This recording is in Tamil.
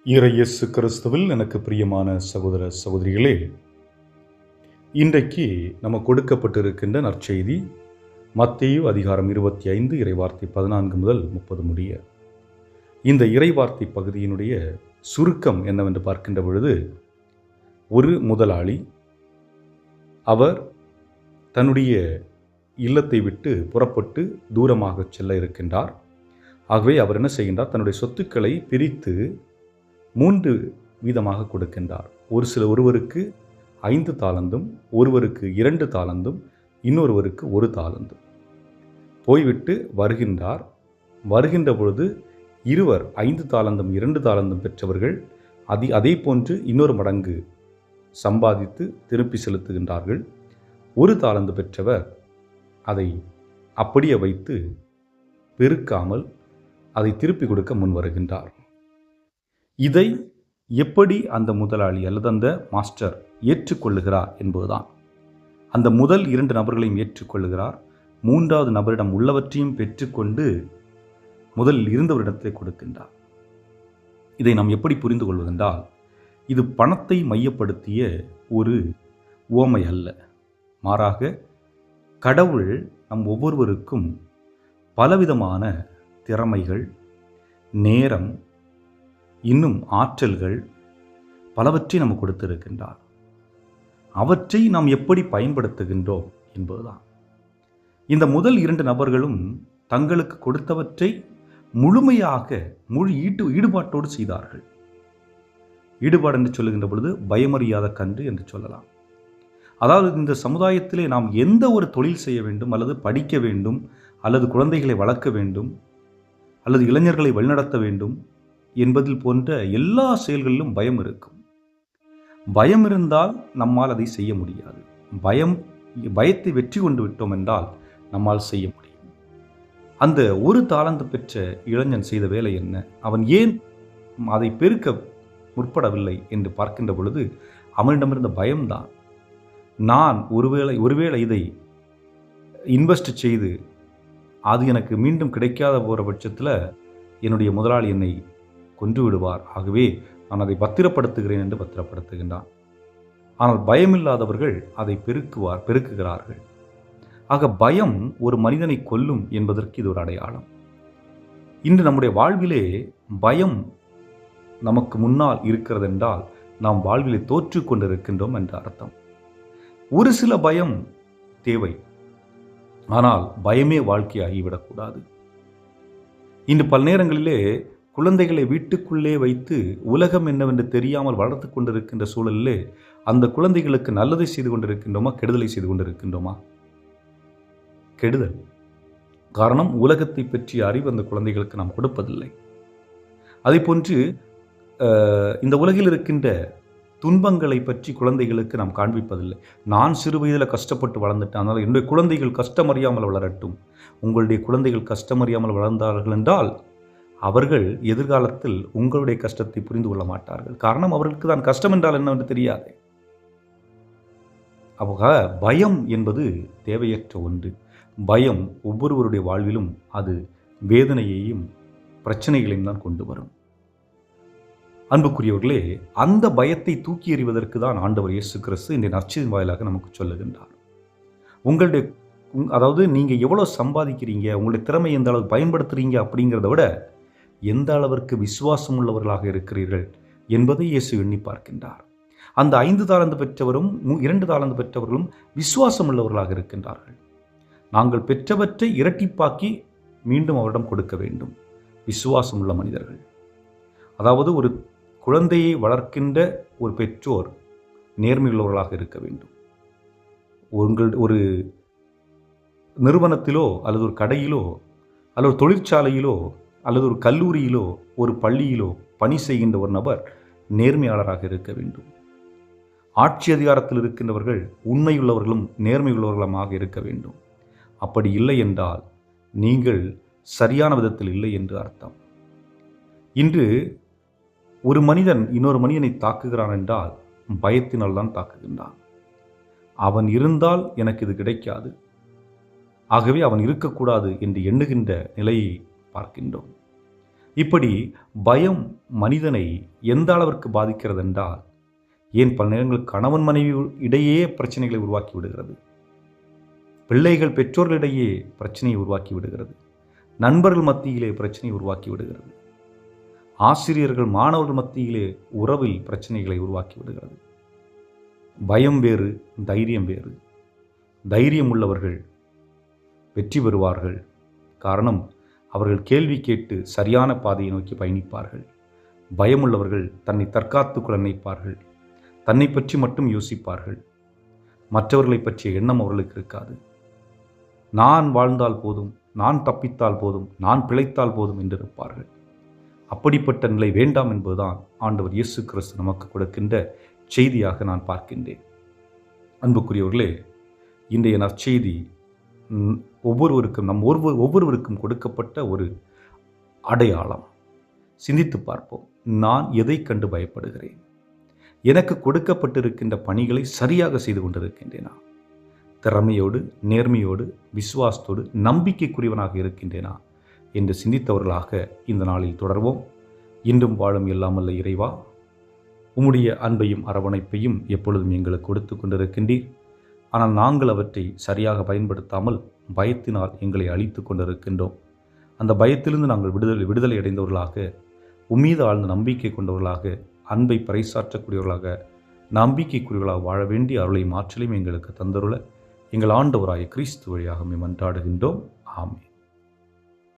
இயேசு கிறிஸ்துவில் எனக்கு பிரியமான சகோதர சகோதரிகளே, இன்றைக்கு நம்ம கொடுக்கப்பட்டிருக்கின்ற நற்செய்தி மத்தேயு அதிகாரம் 25 இறைவார்த்தை 14 முதல் 30 முடிய. இந்த இறைவார்த்தை பகுதியினுடைய சுருக்கம் என்னவென்று பார்க்கின்ற பொழுது, ஒரு முதலாளி அவர் தன்னுடைய இல்லத்தை விட்டு புறப்பட்டு தூரமாக செல்ல இருக்கின்றார். ஆகவே அவர் என்ன செய்கின்றார், தன்னுடைய சொத்துக்களை பிரித்து 3 வீதமாக கொடுக்கின்றார். ஒருவருக்கு 5 தாலந்தும், ஒருவருக்கு 2 தாலந்தும், இன்னொருவருக்கு 1 தாலந்தும். போய்விட்டு வருகின்றார். வருகின்ற பொழுது இருவர் 5 தாலந்தும் 2 தாலந்தும் பெற்றவர்கள் அதே போன்று இன்னொரு மடங்கு சம்பாதித்து திருப்பி செலுத்துகின்றார்கள். 1 தாலந்து பெற்றவர் அதை அப்படியே வைத்து பெருக்காமல் அதை திருப்பி கொடுக்க முன் வருகின்றார். இதை எப்படி அந்த முதலாளி அல்லது அந்த மாஸ்டர் ஏற்றுக்கொள்ளுகிறார் என்பதுதான். அந்த முதல் 2 நபர்களையும் ஏற்றுக்கொள்ளுகிறார். 3வது நபரிடம் உள்ளவற்றையும் பெற்றுக்கொண்டு முதலில் இருந்தவரிடத்தை கொடுக்கின்றார். இதை நாம் எப்படி புரிந்து கொள்வதென்றால், இது பணத்தை மையப்படுத்திய ஒரு உவமை அல்ல. மாறாக கடவுள் நம் ஒவ்வொருவருக்கும் பலவிதமான திறமைகள், நேரம், இன்னும் ஆற்றல்கள் பலவற்றை நம்ம கொடுத்திருக்கின்றார். அவற்றை நாம் எப்படி பயன்படுத்துகின்றோம் என்பதுதான். இந்த முதல் 2 நபர்களும் தங்களுக்கு கொடுத்தவற்றை முழுமையாக ஈடுபாட்டோடு செய்தார்கள். ஈடுபாடு என்று சொல்லுகின்ற பொழுது பயமறியாத கன்று என்று சொல்லலாம். அதாவது இந்த சமுதாயத்திலே நாம் எந்த ஒரு தொழில் செய்ய வேண்டும், அல்லது படிக்க வேண்டும், அல்லது குழந்தைகளை வளர்க்க வேண்டும், அல்லது இளைஞர்களை வழிநடத்த வேண்டும் என்பதில் போன்ற எல்லா செயல்களிலும் பயம் இருக்கும். பயம் இருந்தால் நம்மால் அதை செய்ய முடியாது. பயத்தை வெற்றி கொண்டு விட்டோம் என்றால் நம்மால் செய்ய முடியும். அந்த 1 தாலந்து பெற்ற இளைஞன் செய்த வேலை என்ன? அவன் ஏன் அதை பெருக்க முற்படவில்லை என்று பார்க்கின்ற பொழுது அவனிடமிருந்த பயம்தான். நான் ஒருவேளை இதை இன்வெஸ்ட் செய்து அது எனக்கு மீண்டும் கிடைக்காத போகிற பட்சத்தில் என்னுடைய முதலாளி என்னை கொன்று விடுவார். ஆகவே நான் அதை பத்திரப்படுத்துகிறேன் என்று பத்திரப்படுத்துகின்றான். ஆனால் பயமில்லாதவர்கள் அதை பெருக்குகிறார்கள். ஆக பயம் ஒரு மனிதனை கொல்லும் என்பதற்கு இது ஒரு அடையாளம். இன்று நம்முடைய வாழ்விலே பயம் நமக்கு முன்னால் இருக்கிறது என்றால் நாம் வாழ்விலே தோற்று கொண்டிருக்கின்றோம் என்ற அர்த்தம். ஒரு சில பயம் தேவை, ஆனால் பயமே வாழ்க்கையாகிவிடக்கூடாது. இன்று பல நேரங்களிலே குழந்தைகளை வீட்டுக்குள்ளே வைத்து உலகம் என்னவென்று தெரியாமல் வளர்த்து கொண்டிருக்கின்ற சூழலிலே அந்த குழந்தைகளுக்கு நல்லதை செய்து கொண்டிருக்கின்றோமா, கெடுதலை செய்து கொண்டிருக்கின்றோமா? கெடுதல். காரணம், உலகத்தை பற்றிய அறிவு அந்த குழந்தைகளுக்கு நாம் கொடுப்பதில்லை. அதேபோன்று இந்த உலகில் இருக்கின்ற துன்பங்களை பற்றி குழந்தைகளுக்கு நாம் காண்பிப்பதில்லை. நான் சிறு வயதில் கஷ்டப்பட்டு வளர்ந்துட்டேன், அதனால் என்னுடைய குழந்தைகள் கஷ்டமறியாமல் வளரட்டும். உங்களுடைய குழந்தைகள் கஷ்டமறியாமல் வளர்ந்தார்கள் என்றால் அவர்கள் எதிர்காலத்தில் உங்களுடைய கஷ்டத்தை புரிந்து கொள்ள மாட்டார்கள். காரணம், அவர்களுக்கு தான் கஷ்டம் என்றால் என்னவென்று தெரியாது. அப்போ பயம் என்பது தேவையற்ற ஒன்று. பயம் ஒவ்வொருவருடைய வாழ்விலும் அது வேதனையையும் பிரச்சனைகளையும் தான் கொண்டு வரும். அன்புக்குரியவர்களே, அந்த பயத்தை தூக்கி எறிவதற்கு தான் ஆண்டவர் இயேசு கிறிஸ்து இந்த நற்செய்தியின் வாயிலாக நமக்கு சொல்லுகின்றார். அதாவது நீங்கள் எவ்வளோ சம்பாதிக்கிறீங்க, உங்களுடைய திறமை எந்த அளவு பயன்படுத்துகிறீங்க அப்படிங்கிறத விட எந்த அளவிற்கு விசுவாசம் உள்ளவர்களாக இருக்கிறீர்கள் என்பதை இயேசு எண்ணி பார்க்கின்றார். அந்த 5 தாலந்து பெற்றவரும் 2 தாலந்து பெற்றவர்களும் விசுவாசம் உள்ளவர்களாக இருக்கின்றார்கள். நாங்கள் பெற்றவற்றை இரட்டிப்பாக்கி மீண்டும் அவரிடம் கொடுக்க வேண்டும். விசுவாசம் உள்ள மனிதர்கள். அதாவது ஒரு குழந்தையை வளர்க்கின்ற ஒரு பெற்றோர் நேர்மையுள்ளவர்களாக இருக்க வேண்டும். ஒரு நிறுவனத்திலோ அல்லது ஒரு கடையிலோ அல்லது ஒரு தொழிற்சாலையிலோ அல்லது ஒரு கல்லூரியிலோ ஒரு பள்ளியிலோ பணி செய்கின்ற ஒரு நபர் நேர்மையாளராக இருக்க வேண்டும். ஆட்சி அதிகாரத்தில் இருக்கின்றவர்கள் உண்மையுள்ளவர்களும் நேர்மையுள்ளவர்களுமாக இருக்க வேண்டும். அப்படி இல்லை என்றால் நீங்கள் சரியான விதத்தில் இல்லை என்று அர்த்தம். இன்று ஒரு மனிதன் இன்னொரு மனிதனை தாக்குகிறான் என்றால் பயத்தினால் தான் தாக்குகின்றான். அவன் இருந்தால் எனக்கு இது கிடைக்காது, ஆகவே அவன் இருக்கக்கூடாது என்று எண்ணுகின்ற நிலையை பார்க்கின்றோம். இப்படி பயம் மனிதனை எந்த அளவிற்கு பாதிக்கிறது என்றால், ஏன் பல நேரங்களில் கணவன் மனைவி இடையே பிரச்சனைகளை உருவாக்கி விடுகிறது, பிள்ளைகள் பெற்றோர்களிடையே பிரச்சனையை உருவாக்கி விடுகிறது, நண்பர்கள் மத்தியிலே பிரச்சனையை உருவாக்கி விடுகிறது, ஆசிரியர்கள் மாணவர்கள் மத்தியிலே உறவில் பிரச்சனைகளை உருவாக்கி விடுகிறது. பயம் வேறு, தைரியம் வேறு. தைரியம் உள்ளவர்கள் வெற்றி பெறுவார்கள். காரணம், அவர்கள் கேள்வி கேட்டு சரியான பாதையை நோக்கி பயணிப்பார்கள். பயமுள்ளவர்கள் தன்னை தற்காத்துக் கொள்ள நினைப்பார்கள். தன்னை பற்றி மட்டும் யோசிப்பார்கள். மற்றவர்களை பற்றிய எண்ணம் அவர்களுக்கு இருக்காது. நான் வாழ்ந்தால் போதும், நான் தப்பித்தால் போதும், நான் பிழைத்தால் போதும் என்று இருப்பார்கள். அப்படிப்பட்ட நிலை வேண்டாம் என்பதுதான் ஆண்டவர் இயேசு கிறிஸ்து நமக்கு கொடுக்கின்ற செய்தியாக நான் பார்க்கின்றேன். அன்புக்குரியவர்களே, இன்றைய நற்செய்தி ஒவ்வொருவருக்கும் ஒவ்வொருவருக்கும் கொடுக்கப்பட்ட ஒரு அடையாளம். சிந்தித்து பார்ப்போம். நான் எதை கண்டு பயப்படுகிறேன்? எனக்கு கொடுக்கப்பட்டிருக்கின்ற பணிகளை சரியாக செய்து கொண்டிருக்கின்றேனா? திறமையோடு, நேர்மையோடு, விசுவாசத்தோடு, நம்பிக்கைக்குரியவனாக இருக்கின்றேனா என்று சிந்தித்தவர்களாக இந்த நாளில் தொடர்வோம். இன்றும் வாழும் எல்லாமல்ல இறைவா, உம்முடைய அன்பையும் அரவணைப்பையும் எப்பொழுதும் எங்களுக்கு கொடுத்து கொண்டிருக்கின்றீர். ஆனால் நாங்கள் அவற்றை சரியாக பயன்படுத்தாமல் பயத்தினால் எங்களை அழித்து கொண்டிருக்கின்றோம். அந்த பயத்திலிருந்து நாங்கள் விடுதலை அடைந்தவர்களாக, உம்மீது ஆழ்ந்த நம்பிக்கை கொண்டவர்களாக, அன்பை பறைசாற்றக்கூடியவர்களாக, நம்பிக்கைக்குரியவர்களாக வாழ வேண்டிய அருளை மாற்றலையும் எங்களுக்கு தந்தருள எங்கள் ஆண்டவராய கிறிஸ்து வழியாக மன்றாடுகின்றோம். ஆமென்.